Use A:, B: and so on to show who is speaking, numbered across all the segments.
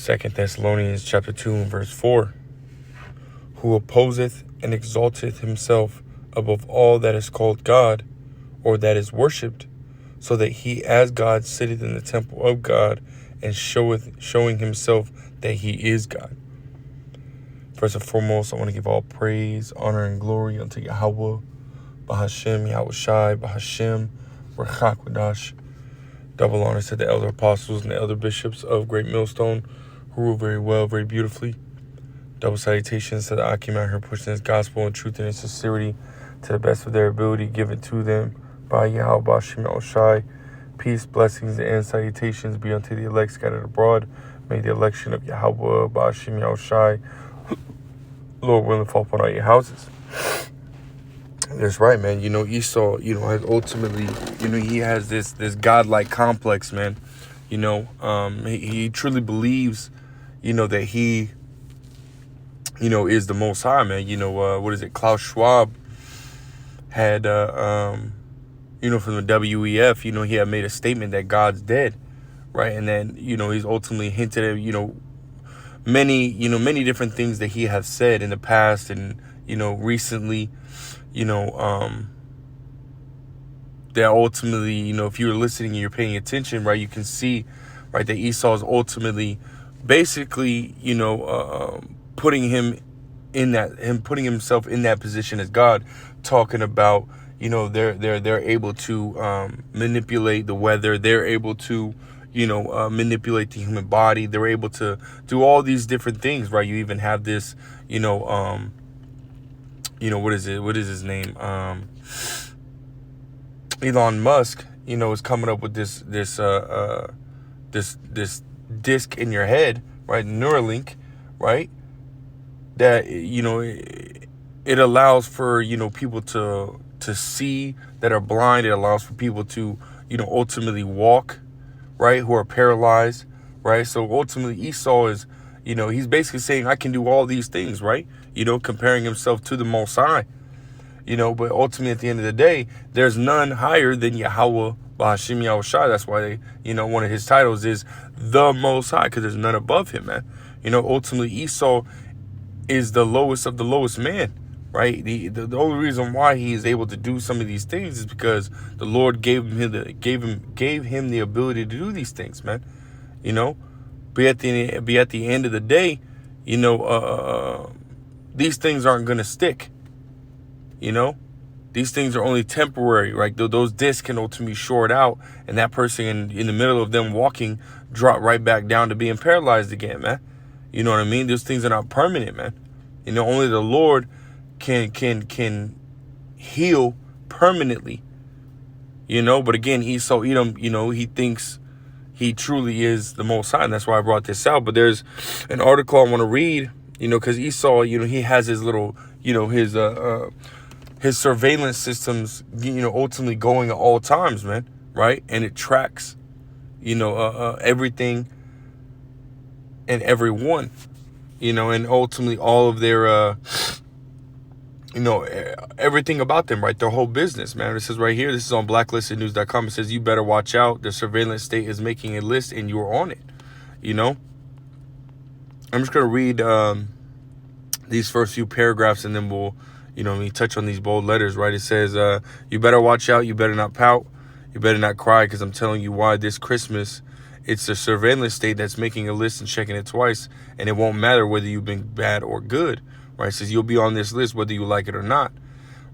A: 2 Thessalonians chapter 2 and verse 4. Who opposeth and exalteth himself above all that is called God, or that is worshipped, so that he as God sitteth in the temple of God, and showing himself that he is God. First and foremost, I want to give all praise, honor, and glory unto Yahweh, Bahashem, Yahweh Shai, Bahashem, Rachak. Double honor to the elder apostles and the elder bishops of Great Millstone, who rule very well, very beautifully. Double salutations to the Akim out here pushing this gospel in truth and in sincerity to the best of their ability given to them by Yahweh Bahashem Yahweh Shai. Peace, blessings, and salutations be unto the elect scattered abroad. May the election of Yahweh Bahashem Yahweh Shai, Lord willing, fall upon all your houses. That's right, man. Esau, has ultimately, he has this godlike complex, man. He truly believes, that he, is the Most High, man. What is it? Klaus Schwab had, from the WEF, he had made a statement that God's dead, right? And then, he's ultimately hinted at, many different things that he has said in the past and, recently, that ultimately, if you're listening and you're paying attention, right, you can see, right, that Esau is ultimately basically, putting himself in that position as God, talking about, they're able to manipulate the weather. They're able to, manipulate the human body. They're able to do all these different things, right? You even have this, what is it? What is his name? Elon Musk, is coming up with this disc in your head, right? Neuralink, right? That, it allows for, people to see that are blind. It allows for people to, ultimately walk, right? Who are paralyzed, right? So ultimately Esau is, he's basically saying, I can do all these things, right? Comparing himself to the Most High, but ultimately at the end of the day, there's none higher than Yahweh Bahashem Yahweh Shai. That's why one of his titles is the Most High, because there's none above him, man. Ultimately Esau is the lowest of the lowest man, right? The only reason why he is able to do some of these things is because the Lord gave him the ability to do these things, man. But at the end of the day, these things aren't going to stick. These things are only temporary, right? Those discs can ultimately short out, and that person in the middle of them walking drop right back down to being paralyzed again, man. You know what I mean? Those things are not permanent, man. Only the Lord can heal permanently. But again, Esau, Edumb, he thinks he truly is the Most High, and that's why I brought this out. But there's an article I want to read, because Esau, he has his little, his surveillance systems, ultimately going at all times, man, right? And it tracks, everything and everyone, and ultimately all of their, everything about them, right? Their whole business, man. It says right here, this is on blacklistednews.com. It says, you better watch out. The surveillance state is making a list and you're on it, I'm just going to read these first few paragraphs and then we'll, touch on these bold letters, right? It says, you better watch out. You better not pout. You better not cry, because I'm telling you why this Christmas, it's the surveillance state that's making a list and checking it twice. And it won't matter whether you've been bad or good, right? It says you'll be on this list whether you like it or not,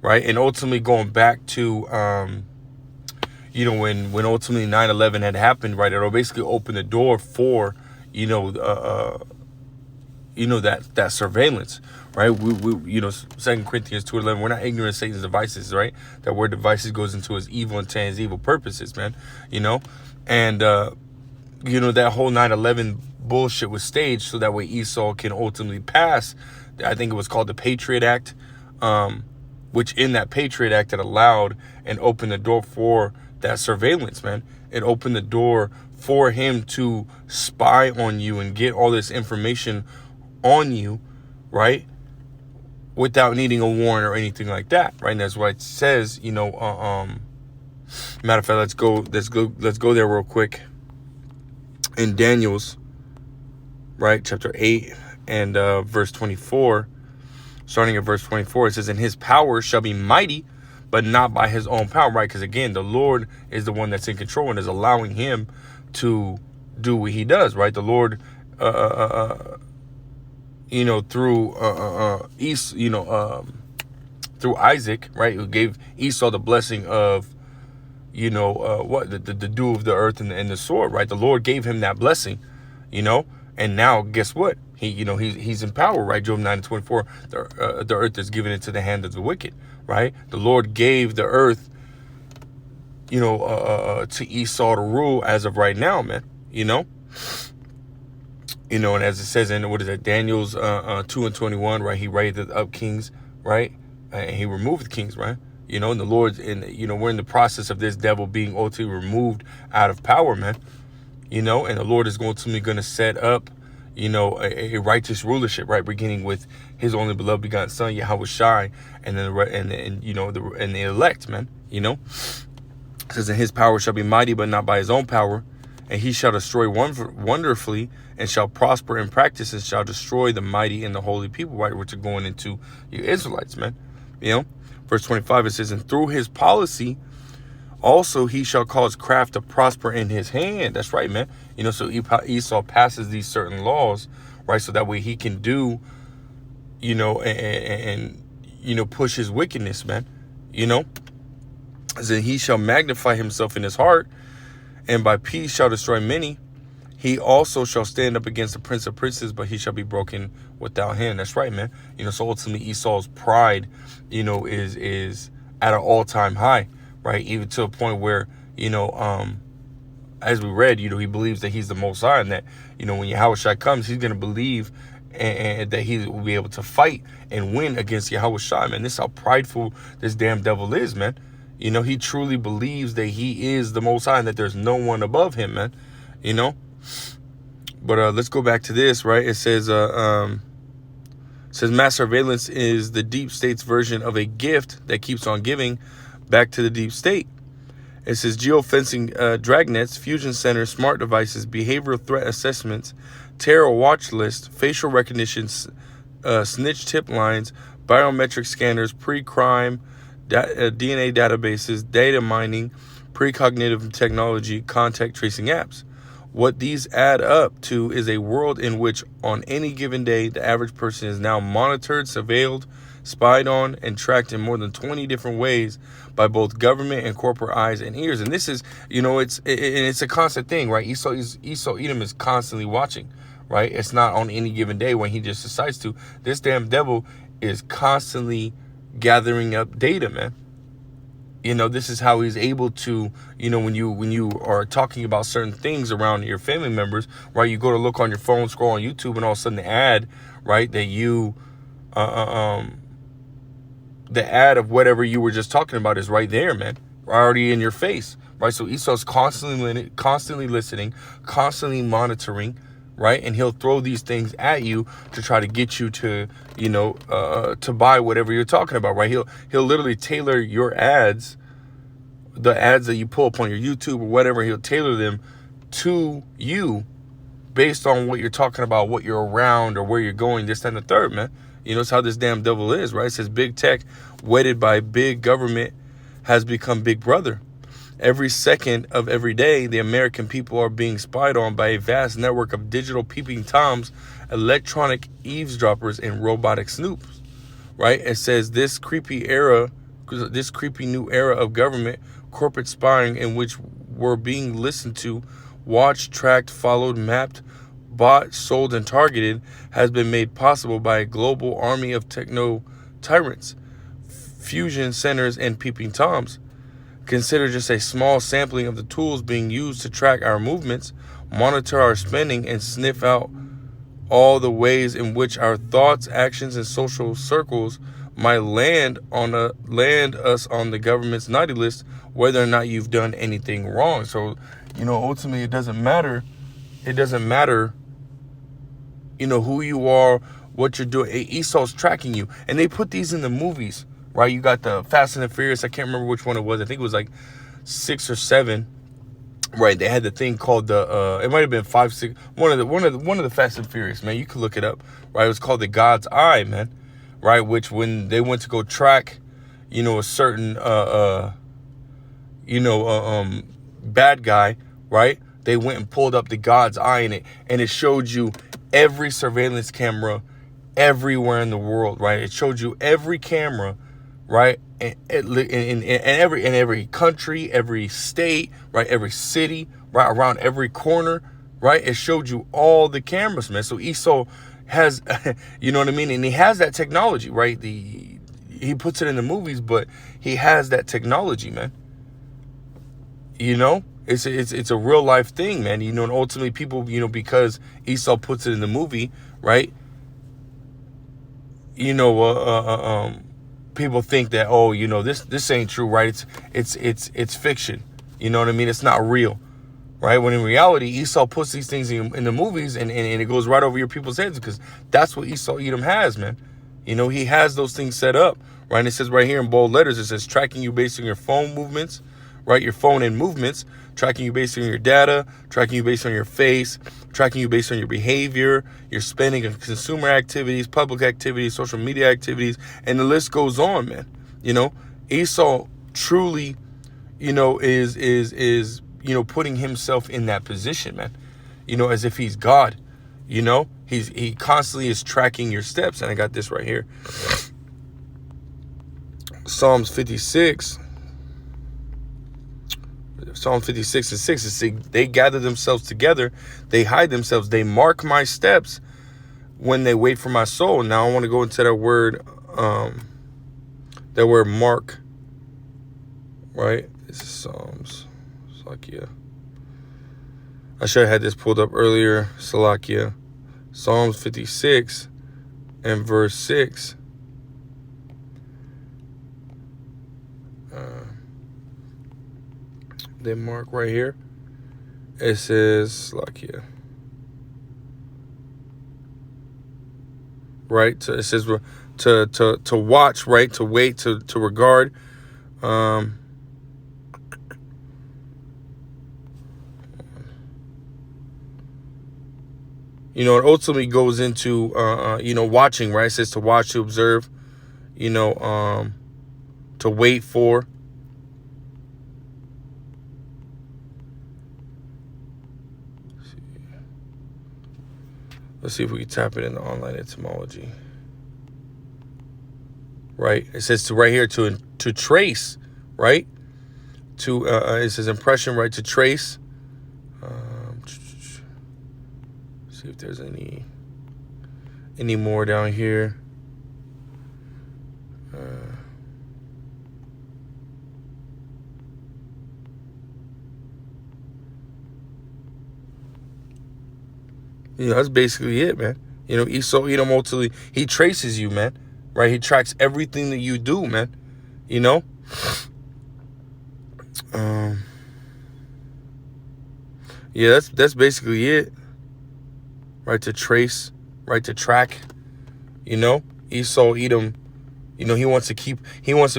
A: right? And ultimately going back to, when ultimately 9/11 had happened, right? It'll basically open the door for, that surveillance, right? We 2 Corinthians 2:11, we're not ignorant of Satan's devices, right? That word devices goes into his evil intent, his evil purposes, man, and, that whole 9/11 bullshit was staged so that way Esau can ultimately pass, I think it was called the Patriot Act, which in that Patriot Act, it allowed and opened the door for that surveillance, man. It opened the door for him to spy on you and get all this information on you, right? Without needing a warrant or anything like that, right? And that's why it says, matter of fact, let's go there real quick. In Daniel's, right? Chapter 8 and verse 24. Starting at verse 24, it says, "And his power shall be mighty, but not by his own power," right? Because again, the Lord is the one that's in control and is allowing him to do what he does, right? The Lord, through through Isaac, right, who gave Esau the blessing of, the dew of the earth and the sword, right? The Lord gave him that blessing, and now guess what? He's in power, right? Job 9:24, the earth is given into the hand of the wicked, right? The Lord gave the earth, to Esau to rule as of right now, man, and as it says in, Daniel's 2:21, right? He raised up kings, right? And he removed kings, right? And the Lord's we're in the process of this devil being ultimately removed out of power, man. And the Lord is going to set up, a righteous rulership, right? Beginning with his only beloved begotten son, Yahweh Shai, and then the elect, man. It says, "And his power shall be mighty, but not by his own power. And he shall destroy wonderfully, and shall prosper in practice, and shall destroy the mighty and the holy people," right? Which are going into your Israelites, man. Verse 25, it says, "And through his policy also he shall cause craft to prosper in his hand." That's right, man. So Esau passes these certain laws, right? So that way he can do, and push his wickedness, man. Then he shall magnify himself in his heart, and by peace shall destroy many. He also shall stand up against the prince of princes, but he shall be broken without hand. That's right, man. So ultimately Esau's pride, is at an all-time high, right? Even to a point where, as we read, he believes that he's the Most High, and that, when Yahushua comes, he's going to believe and that he will be able to fight and win against Yahushua, man. This is how prideful this damn devil is, man. He truly believes that he is the Most High and that there's no one above him, man. But let's go back to this, right? It says, mass surveillance is the deep state's version of a gift that keeps on giving back to the deep state. It says geofencing, dragnets, fusion centers, smart devices, behavioral threat assessments, terror watch list, facial recognition, snitch tip lines, biometric scanners, pre-crime, DNA databases, data mining, precognitive technology, contact tracing apps. What these add up to is a world in which on any given day, the average person is now monitored, surveilled, spied on, and tracked in more than 20 different ways by both government and corporate eyes and ears. And this is, it's a constant thing, right? Edumb is constantly watching, right? It's not on any given day when he just decides to. This damn devil is constantly gathering up data, man. This is how he's able to, when you are talking about certain things around your family members, right? You go to look on your phone, scroll on YouTube, and all of a sudden the ad, right, that you, the ad of whatever you were just talking about is right there, man, already in your face, right? So Esau's constantly listening, constantly monitoring, right? And he'll throw these things at you to try to get you to, to buy whatever you're talking about, right? He'll literally tailor your ads, the ads that you pull up on your YouTube or whatever. He'll tailor them to you based on what you're talking about, what you're around, or where you're going, this, that, and the third, man. It's how this damn devil is, right? It says big tech, weighted by big government, has become big brother. Every second of every day, the American people are being spied on by a vast network of digital peeping toms, electronic eavesdroppers, and robotic snoops, right? It says this creepy new era of government, corporate spying in which we're being listened to, watched, tracked, followed, mapped, bought, sold, and targeted has been made possible by a global army of techno tyrants, fusion centers, and peeping toms. Consider just a small sampling of the tools being used to track our movements, monitor our spending, and sniff out all the ways in which our thoughts, actions, and social circles might land us on the government's naughty list, whether or not you've done anything wrong. So, ultimately, it doesn't matter. It doesn't matter, who you are, what you're doing. Esau's tracking you. And they put these in the movies, right? You got the Fast and the Furious. I can't remember which one it was. I think it was like 6 or 7. Right, they had the thing called the it might have been 5 6 one of the Fast and Furious, man. You could look it up. Right, it was called the God's Eye, man. Right, which when they went to go track, a certain bad guy, right? They went and pulled up the God's Eye in it, and it showed you every surveillance camera everywhere in the world, right? It showed you every camera, right? In every country, every state, right? Every city, right? Around every corner, right? It showed you all the cameras, man. So Esau has, you know what I mean? And he has that technology, right? He puts it in the movies, but he has that technology, man. It's a real life thing, man. And ultimately people, because Esau puts it in the movie, right? People think that, this ain't true, right? It's fiction. You know what I mean? It's not real, right? When in reality, Esau puts these things in the movies, and it goes right over your people's heads, because that's what Esau Edom has, man. He has those things set up, right? And it says right here in bold letters, it says tracking you based on your phone movements, right? Your phone and movements, tracking you based on your data, tracking you based on your face, tracking you based on your behavior, your spending and consumer activities, public activities, social media activities, and the list goes on, man. Esau truly, is putting himself in that position, man. As if he's God. He constantly is tracking your steps. And I got this right here. Psalm 56 and 6, it says, they gather themselves together, they hide themselves, they mark my steps when they wait for my soul. Now I want to go into that word mark, right? This is Psalms, Salakia. I should have had this pulled up earlier, Salakia. Psalms 56 and verse 6. They mark right here. It says, like here, right? So it says to watch, right? To wait, to regard. It ultimately goes into watching, right? It says to watch, to observe, to wait for. Let's see if we can tap it in the online etymology. Right? It says to right here to trace, right? It says impression, right? To trace. See if there's any more down here. That's basically it, man. Esau Edom ultimately, he traces you, man. Right? He tracks everything that you do, man. Yeah, that's basically it. Right? To trace, right? To track. Esau Edom, he wants to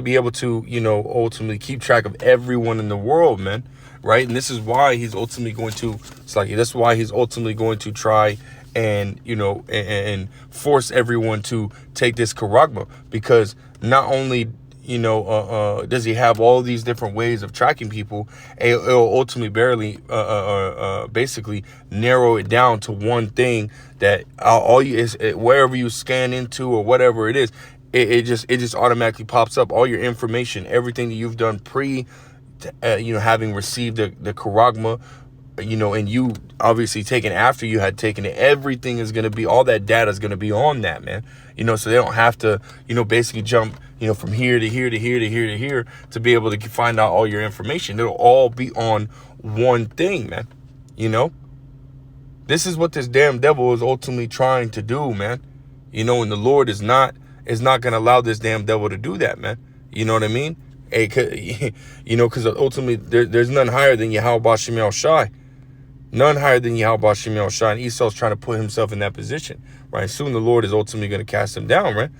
A: be able to, ultimately keep track of everyone in the world, man. Right? And this is why he's ultimately going to, that's why he's ultimately going to try and, and force everyone to take this charagma, because not only, does he have all these different ways of tracking people, it'll ultimately basically narrow it down to one thing that all you is wherever you scan into or whatever it is, it just automatically pops up all your information, everything that you've done having received the charagma, and you obviously taken after you had taken it, everything is going to be, all that data is going to be on that, man. So they don't have to, basically jump, from here to here to here to here to here to be able to find out all your information. It'll all be on one thing, man. This is what this damn devil is ultimately trying to do, man. And the Lord is not going to allow this damn devil to do that, man. You know what I mean? Because ultimately there's none higher than Yahweh Shem El Shai. None higher than Yahweh Shem El Shai. And Esau's trying to put himself in that position, right? Soon the Lord is ultimately going to cast him down, right?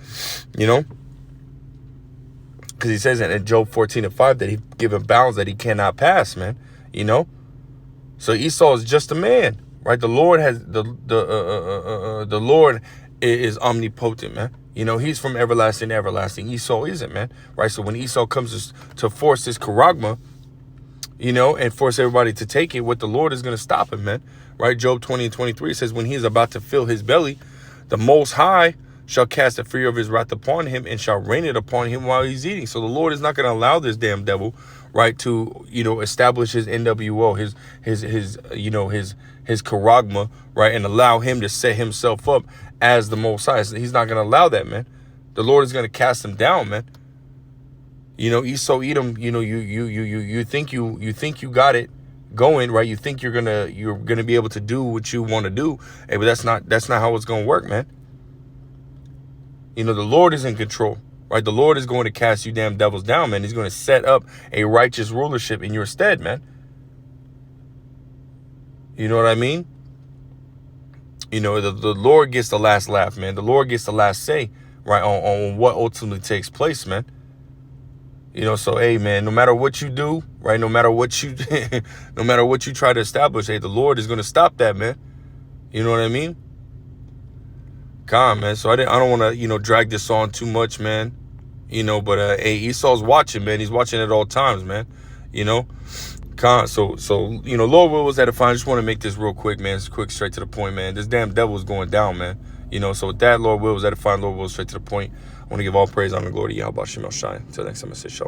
A: Because he says in Job 14:5 that he given bounds that he cannot pass, man. So Esau is just a man, right? The Lord has the Lord is omnipotent, man. You know, he's from everlasting to everlasting. Esau isn't, man, right? So when Esau comes to force his charagma, you know, and force everybody to take it, what the Lord is going to stop him, man, right? Job 20:23 says, when he is about to fill his belly, the Most High shall cast the fear of his wrath upon him and shall rain it upon him while he's eating. So the Lord is not going to allow this damn devil, right, to, you know, establish his NWO, his charagma, right, and allow him to set himself up as the Most High. He's not going to allow that, man. The Lord is going to cast him down, man. You know, Esau, Edom, you know, you think you got it going, right? You think you're gonna be able to do what you want to do. Hey, but that's not how it's gonna work, man. You know, the Lord is in control, right? The Lord is going to cast you damn devils down, man. He's going to set up a righteous rulership in your stead, man. You know what I mean? You know, the Lord gets the last laugh, man. The Lord gets the last say, right, on what ultimately takes place, man. You know, so, hey, man, no matter what you do, right, no matter what you try to establish, hey, the Lord is going to stop that, man. You know what I mean? Calm, man. So I don't want to, you know, drag this on too much, man. You know, but hey, Esau's watching, man. He's watching at all times, man. You know, so you know, Lord will was edifying. I just want to make this real quick, man. It's quick, straight to the point, man. This damn devil is going down, man. You know, so with that, Lord will was edifying. Lord will straight to the point. I want to give all praise, honor, and glory to Yahweh Shem El Shai. Until next time, I say shalom.